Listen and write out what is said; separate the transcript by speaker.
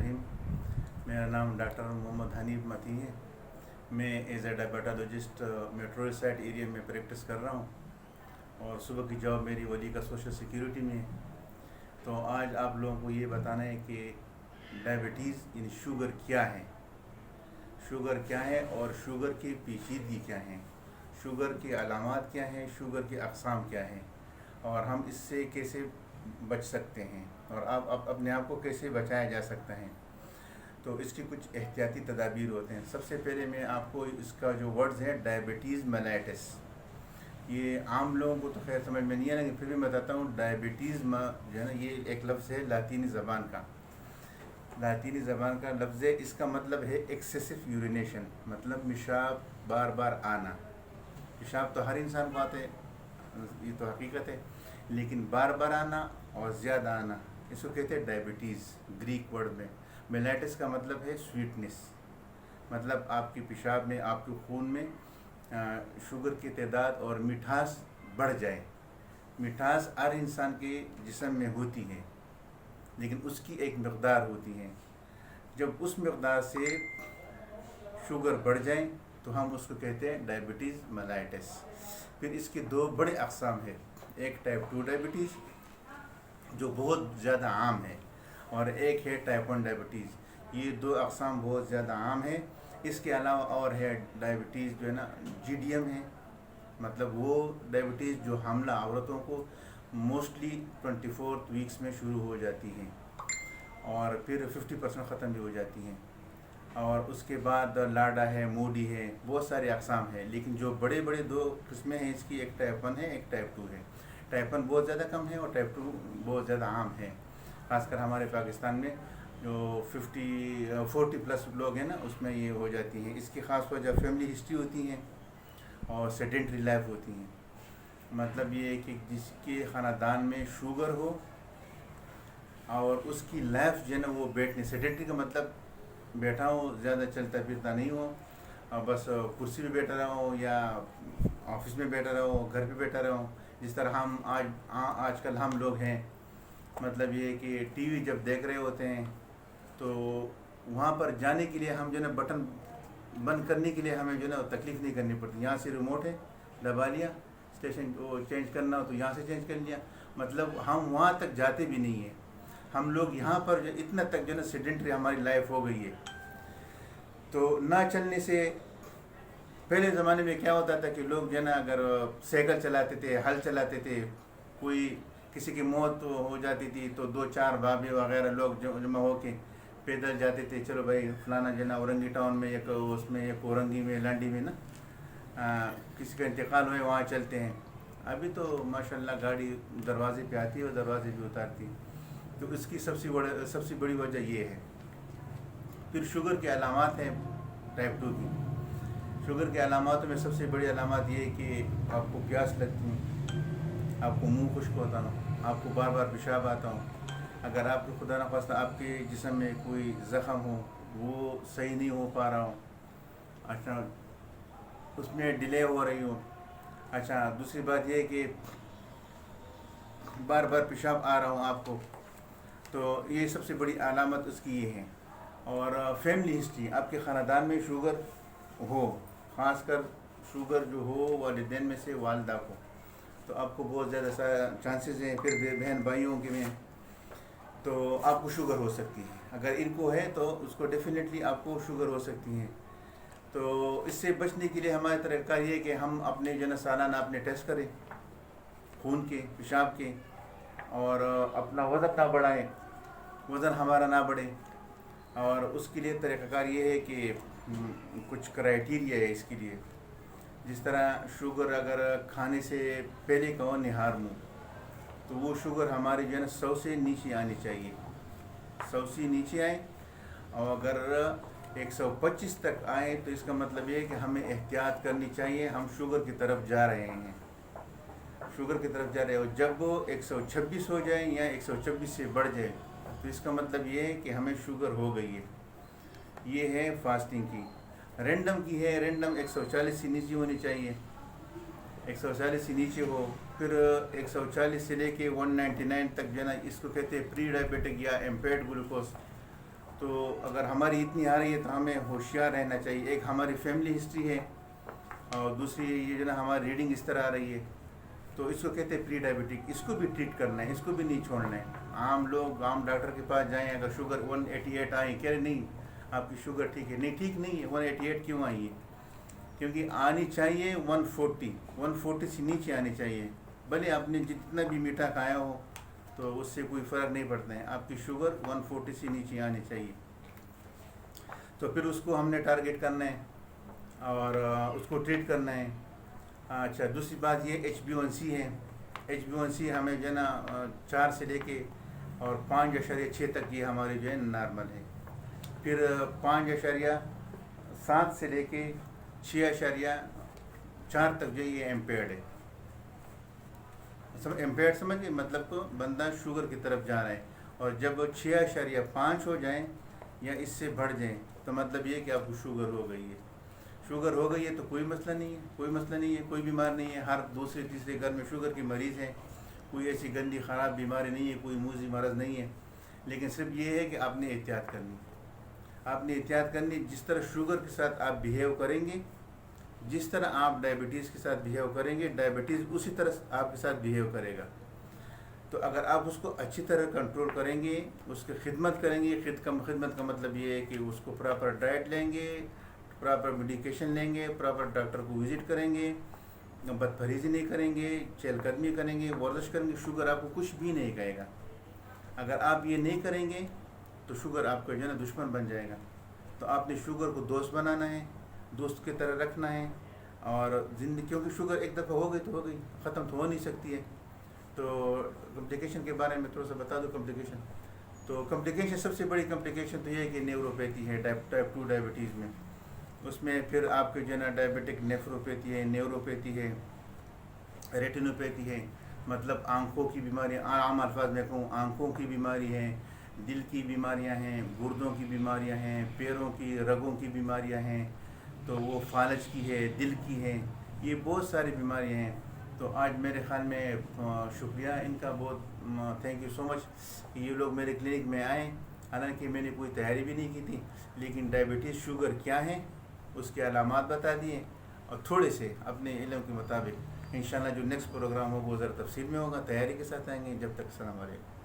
Speaker 1: الرحیم۔ میرا نام ڈاکٹر محمد حنیف متی ہے۔ میں as a diabetologist metro site area میں پریکٹس کر رہا ہوں اور صبح کی جاب میری ولی کا سوشل سیکیورٹی میں ہے۔ تو آج آپ لوگوں کو یہ بتانا ہے کہ ڈائبٹیز یعنی شوگر کیا ہے، شوگر کیا ہے اور شوگر کی پیچیدگی کیا ہے، شوگر کی علامات کیا ہیں، شوگر کی اقسام کیا ہیں اور ہم اس سے کیسے بچ سکتے ہیں اور آپ اپنے آپ کو کیسے بچایا جا سکتا ہے۔ تو اس کی کچھ احتیاطی تدابیر ہوتے ہیں۔ سب سے پہلے میں آپ کو اس کا جو ورڈز ہے ڈائبٹیز میلائٹس، یہ عام لوگوں کو تو خیر سمجھ میں نہیں ہے، لیکن پھر بھی میں بتاتا ہوں۔ ڈائبٹیز جو ہے نا، یہ ایک لفظ ہے لاطینی زبان کا لفظ ہے۔ اس کا مطلب ہے ایکسیسو یورینیشن، مطلب پیشاب بار بار آنا۔ پیشاب تو ہر انسان کو آتا ہے، یہ تو حقیقت ہے، لیکن بار بار آنا اور زیادہ آنا، اس کو کہتے ہیں ڈائبٹیز گریک ورڈ میں۔ میلائٹس کا مطلب ہے سویٹنس، مطلب آپ کے پیشاب میں، آپ کے خون میں شوگر کی تعداد اور مٹھاس بڑھ جائے۔ مٹھاس ہر انسان کے جسم میں ہوتی ہے، لیکن اس کی ایک مقدار ہوتی ہے۔ جب اس مقدار سے شوگر بڑھ جائیں تو ہم اس کو کہتے ہیں ڈائبٹیز میلائٹس۔ پھر اس کے دو بڑے اقسام ہیں، ایک ٹائپ 2 ڈائبٹیز جو بہت زیادہ عام ہے، اور ایک ہے ٹائپ 1 ڈائبٹیز۔ یہ دو اقسام بہت زیادہ عام ہیں۔ اس کے علاوہ اور ہے ڈائبٹیز جو ہے نا جی ڈی ایم ہے، مطلب وہ ڈائبٹیز جو حاملہ عورتوں کو موسٹلی 24 ویکس میں شروع ہو جاتی ہیں اور پھر 50% ختم بھی ہو جاتی ہیں۔ اور اس کے بعد لاڈا ہے، موڈی ہے، بہت سارے اقسام ہیں، لیکن جو بڑے دو قسمیں ہیں اس کی، ایک ٹائپ 1 ہے، ایک ٹائپ 2 ہے۔ ٹائپ 1 بہت زیادہ کم ہے اور ٹائپ 2 بہت زیادہ عام ہے، خاص کر ہمارے پاکستان میں جو 40 پلس لوگ ہیں نا، اس میں یہ ہو جاتی ہیں۔ اس کی خاص وجہ فیملی ہسٹری ہوتی ہیں اور سیڈنٹری لائف ہوتی ہیں۔ مطلب یہ ہے کہ جس کے خاندان میں شوگر ہو اور اس کی لائف جو ہے نا وہ بیٹھنے، سیڈنٹری کا مطلب بیٹھا ہو، زیادہ چلتا پھرتا نہیں ہو، بس کرسی پہ بیٹھا رہا ہو یا آفس میں بیٹھا رہا ہو، گھر پہ بیٹھا رہا ہو، جس طرح ہم آج کل ہم لوگ ہیں۔ مطلب یہ ہے کہ ٹی وی جب دیکھ رہے ہوتے ہیں تو وہاں پر جانے کے لیے ہم جو ہے نا بٹن بند کرنے کے لیے ہمیں جو ہے نا تکلیف نہیں کرنی پڑتی، یہاں سے ریموٹ ہے، دبا لیا، اسٹیشن کو چینج کرنا ہو تو یہاں سے چینج کر لیا۔ مطلب ہم وہاں تک جاتے بھی نہیں ہیں۔ ہم لوگ یہاں پر جو اتنا تک جو ہے نا سیڈنٹری ہماری لائف ہو گئی ہے۔ تو نہ چلنے سے پہلے زمانے میں کیا ہوتا تھا کہ لوگ جو ہے نا اگر سائیکل چلاتے تھے، ہل چلاتے تھے، کوئی کسی کی موت ہو جاتی تھی تو 2-4 بابے وغیرہ لوگ جمع ہو کے پیدل جاتے تھے، چلو بھائی فلانا جو ہے نا اورنگی ٹاؤن میں، ایک اس میں، ایک اورنگی میں، لانڈی میں نا کسی کا انتقال ہوئے، وہاں چلتے ہیں۔ ابھی تو ماشاءاللہ گاڑی دروازے پہ آتی ہے اور دروازے پہ اتارتی ہے۔ تو اس کی سب سے بڑی وجہ یہ ہے۔ پھر شوگر کے علامات ہیں ٹائپ 2 کی۔ شوگر کے علامات میں سب سے بڑی علامات یہ ہے کہ آپ کو پیاس لگتی ہے، آپ کو منہ خشک ہوتا ہو، آپ کو بار بار پیشاب آتا ہو، اگر آپ کو خدا نخواستہ آپ کے جسم میں کوئی زخم ہو وہ صحیح نہیں ہو پا رہا ہو، اچھا اس میں ڈیلے ہو رہی ہو۔ اچھا دوسری بات یہ ہے کہ بار بار پیشاب آ رہا ہو آپ کو، تو یہ سب سے بڑی علامت اس کی یہ ہے۔ اور فیملی ہسٹری، آپ کے خاندان میں شوگر ہو، خاص کر شوگر جو ہو والدین میں سے والدہ کو، تو آپ کو بہت زیادہ چانسز ہیں۔ پھر بہن بھائیوں کے میں تو آپ کو شوگر ہو سکتی ہے، اگر ان کو ہے تو اس کو ڈیفینیٹلی آپ کو شوگر ہو سکتی ہے۔ تو اس سے بچنے کے لیے ہمارا طریقہ یہ ہے کہ ہم اپنے جو ہے نا سالانہ اپنے ٹیسٹ کریں، خون کے، پیشاب کے، اور اپنا وزن نہ بڑھائیں، وزن ہمارا نہ بڑھے۔ اور اس کے لیے طریقہ کار یہ ہے کہ کچھ کرائٹیریا ہے اس کے لیے، جس طرح شوگر اگر کھانے سے پہلے کہو نہار منہ، تو وہ شوگر ہماری جو ہے نا 100 سے نیچے آنی چاہیے، 100 سے نیچے آئے، اور اگر 125 تک آئے تو اس کا مطلب یہ ہے کہ ہمیں احتیاط کرنی چاہیے، ہم شوگر کی طرف جا رہے ہیں، شوگر کی طرف جا رہے ہو۔ جب وہ 126 ہو جائے یا 126 سے بڑھ جائے تو اس کا مطلب یہ ہے کہ ہمیں شوگر ہو گئی ہے۔ یہ ہے فاسٹنگ کی۔ رینڈم کی ہے، رینڈم 140 سے نیچے ہونی چاہیے، 140 سے نیچے ہو، پھر 140 سے لے کے 199 تک جو ہے نا، اس کو کہتے ہیں پری ڈائبیٹک یا امپیئرڈ گلوکوز، تو اگر ہماری اتنی آ رہی ہے تو ہمیں ہوشیار رہنا چاہیے. ایک ہماری فیملی ہسٹری ہے اور دوسری یہ جو نا ہماری ریڈنگ اس طرح آ رہی ہے. تو اس کو کہتے ہیں پری ڈائبٹک. اس کو بھی ٹریٹ کرنا ہے, اس کو بھی نہیں چھوڑنا ہے. عام لوگ عام ڈاکٹر کے پاس جائیں, اگر شوگر 188 آئی, کہہ رہے نہیں آپ کی شوگر ٹھیک ہے. نہیں, ٹھیک نہیں ہے. 188 کیوں آئی ہے؟ کیونکہ آنی چاہیے 140 سے نیچے آنی چاہیے. بھلے آپ نے جتنا بھی میٹھا کھایا ہو تو اس سے کوئی فرق نہیں پڑتا ہے. آپ کی شوگر 140 سے نیچے آنی چاہیے. تو پھر اس کو ہم نے ٹارگیٹ کرنا ہے اور اس کو ٹریٹ کرنا ہے. اچھا, دوسری بات یہ HbA1c ہے. HbA1c ہمیں جو ہے نا 4 سے لے کے اور 5.6 تک یہ ہماری جو ہے نارمل ہے. پھر 5.7 سے لے کے 6.4 تک جو یہ امپیئرڈ ہے. امپیئرڈ سمجھ گئے, مطلب کو بندہ شوگر کی طرف جا رہا ہے. اور جب 6.5 ہو جائیں یا اس سے بڑھ جائیں تو مطلب یہ کہ آپ کو شوگر ہو گئی ہے. شوگر ہو گئی ہے تو کوئی مسئلہ نہیں ہے, کوئی مسئلہ نہیں ہے, کوئی بیمار نہیں ہے. ہر دوسرے تیسرے گھر میں شوگر کی مریض ہے. کوئی ایسی گندی خراب بیماری نہیں ہے, کوئی موذی مرض نہیں ہے. لیکن صرف یہ ہے کہ آپ نے احتیاط کرنی. آپ نے احتیاط کرنی. جس طرح شوگر کے ساتھ آپ بیہیو کریں گے, جس طرح آپ ڈائبٹیز کے ساتھ بیہیو کریں گے, ڈائبٹیز اسی طرح آپ کے ساتھ بیہیو کرے گا. تو اگر آپ اس کو اچھی طرح کنٹرول کریں گے, اس کی خدمت کریں گے. خدمت کا مطلب یہ ہے کہ اس کو پراپر ڈائٹ لیں گے, پراپر میڈیکیشن لیں گے, پراپر ڈاکٹر کو وزٹ کریں گے, بد پرہیزی نہیں کریں گے, چہل قدمی کریں گے, ورزش کریں گے, شوگر آپ کو کچھ بھی نہیں کہے گا. اگر آپ یہ نہیں کریں گے تو شوگر آپ کا جو ہے نا دشمن بن جائے گا. تو آپ نے شوگر کو دوست بنانا ہے, دوست کی طرح رکھنا ہے. اور زندگی, کیونکہ شوگر ایک دفعہ ہو گئی تو ہو گئی, ختم تو ہو نہیں سکتی ہے. تو کمپلیکیشن کے بارے میں تھوڑا سا بتا دو. کمپلیکیشن سب سے بڑی کمپلیکیشن تو یہ ہے کہ نیوروپیتھی ہے ٹائپ 2 ڈائبٹیز میں. اس میں پھر آپ کے جو ہے نا ڈائبٹک نیفروپیتھی ہے, نیوروپیتھی ہے, ریٹینوپیتھی ہے. مطلب آنکھوں کی بیماریاں, عام الفاظ میں کہوں آنکھوں کی بیماری ہے, دل کی بیماریاں ہیں, گردوں کی بیماریاں ہیں, پیروں کی رگوں کی بیماریاں ہیں. تو وہ فالج کی ہے, دل کی ہے, یہ بہت ساری بیماریاں ہیں. تو آج میرے خیال میں شکریہ ان کا بہت, تھینک یو سو مچ کہ یہ لوگ میرے کلینک میں آئیں. حالانکہ میں نے کوئی تیاری بھی نہیں کی تھی, لیکن ڈائبٹیز شوگر کیا ہے اس کے علامات بتا دیے, اور تھوڑے سے اپنے علم کے مطابق انشاءاللہ جو نیکسٹ پروگرام ہوگا وہ ذرا تفصیل میں ہوگا, تیاری کے ساتھ آئیں گے. جب تک السلام علیکم.